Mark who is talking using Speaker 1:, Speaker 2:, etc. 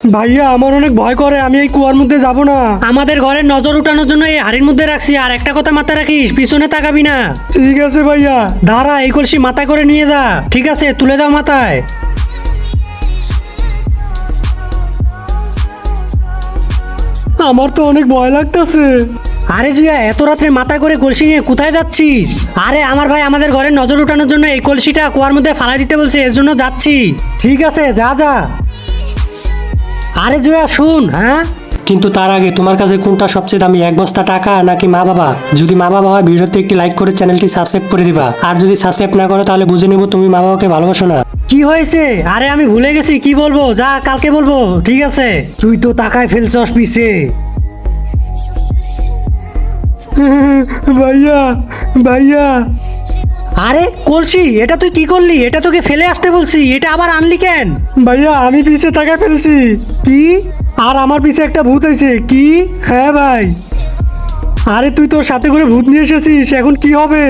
Speaker 1: ভাইয়া আমার অনেক ভয় করে, আমি এই কুয়ার মধ্যে যাব না। আমাদের ঘরের নজর উঠানোর জন্য এই হাড়ির মধ্যে রাখছি, আর একটা কথা মাথায় রাখিস, পিছনে তাকাবি না। ঠিক আছে ভাইয়া। দাঁড়া, এই কলসি মাথায় করে নিয়ে যা। ঠিক আছে, তুলে দাও মাথায়। আমার তো অনেক ভয় লাগতেছে। আরে জিয়া, এত রাত্রে মাথায় করে কলসি নিয়ে কোথায় যাচ্ছিস? আরে আমার ভাই আমাদের ঘরের নজর উঠানোর জন্য এই কলসিটা কুয়ার মধ্যে ফালাই দিতে বলছে, এর জন্য যাচ্ছি। ঠিক আছে, যা যা। আরে জয়া শুন, হ্যাঁ, কিন্তু তার আগে তোমার কাছে কোনটা সবচেয়ে দামি, এক বস্তা টাকা নাকি মা বাবা? যদি মা বাবা হয় ভিডিওতে একটি লাইক করে চ্যানেলটি সাবস্ক্রাইব করে দিবা, আর যদি সাবস্ক্রাইব না করো তাহলে বুঝে নিব তুমি মা বাবাকে ভালোবাসো না। কি হয়েছে? আরে আমি ভুলে গেছি, কি বলবো, যা কালকে বলবো। ঠিক আছে, তুই তো টাকায় ফেলছস পিছে। ভাইয়া ভাইয়া। আরে কলসি, এটা তুই কি করলি? এটা তোকে ফেলে আসতে বলছি, এটা আবার আনলি কেন? ভাইয়া আমি পিছে টাকা ফেলছি। কি? আর আমার পিছে একটা ভূত আছে। কি? হ্যাঁ ভাই। আরে তুই তোর সাথে করে ভূত নিয়ে এসেছিস, এখন কি হবে?